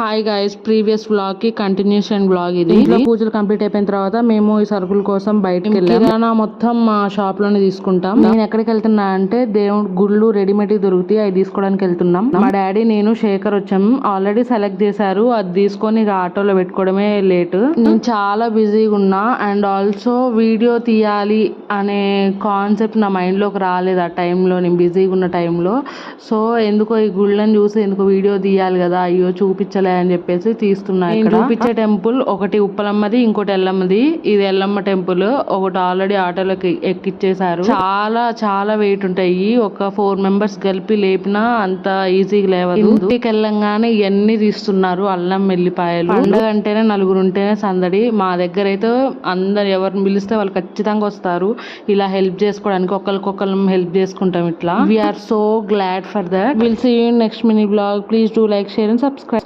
Hi guys, previous blog కి continuation blog ఇది. ఇంట్లో పూజలు కంప్లీట్ అయిపోయిన తర్వాత మేము ఈ సరుకుల కోసం బయటకి వెళ్ళాం. కిరాణా మొత్తం మా షాప్ లోనే తీసుకుంటాం. నేను ఎక్కడికి వెళ్తున్నా అంటే దేవుడు గుళ్ళు రెడీమేడ్ దొరుకుతాయి, అవి తీసుకోవడానికి వెళ్తున్నాం. మా డాడీ నేను శేఖర్ వచ్చాం. ఆల్రెడీ సెలెక్ట్ చేశారు, అది తీసుకొని ఆటోలో పెట్టుకోవడమే లేట్. నేను చాలా బిజీగా ఉన్నా అండ్ ఆల్సో వీడియో తీయాలి అనే కాన్సెప్ట్ నా మైండ్ లోకి రాలేదు ఆ టైంలో, నేను బిజీగా ఉన్న టైంలో. సో ఎందుకో ఈ గుళ్ళని చూసి ఎందుకో వీడియో తీయాలి కదా, అయ్యో చూపించలే అని చెప్పేసి తీస్తున్నా. ఇక్కడ చూపించే టెంపుల్ ఒకటి ఉప్పలమ్మది, ఇంకోటి ఎల్లమ్మది. ఇది ఎల్లమ్మ టెంపుల్. ఒకటి ఆల్రెడీ ఆటోలోకి ఎక్కిచ్చేసారు. చాలా చాలా వెయిట్ ఉంటాయి, ఒక 4 మెంబర్స్ కలిపి లేపినా అంత ఈజీగా లేవదు. ఇంటికి వెళ్ళంగానే ఇవన్నీ తీస్తున్నారు, అల్లం వెల్లిపాయలు. పండుగ అంటేనే నలుగురు ఉంటేనే సందడి. మా దగ్గర అయితే అందరు ఎవరిని పిలిస్తే వాళ్ళు ఖచ్చితంగా వస్తారు ఇలా హెల్ప్ చేసుకోవడానికి. ఒకరికొకరు హెల్ప్ చేసుకుంటాం ఇట్లా. We're so glad for that. Will see you in next mini blog. Please do like, share and subscribe.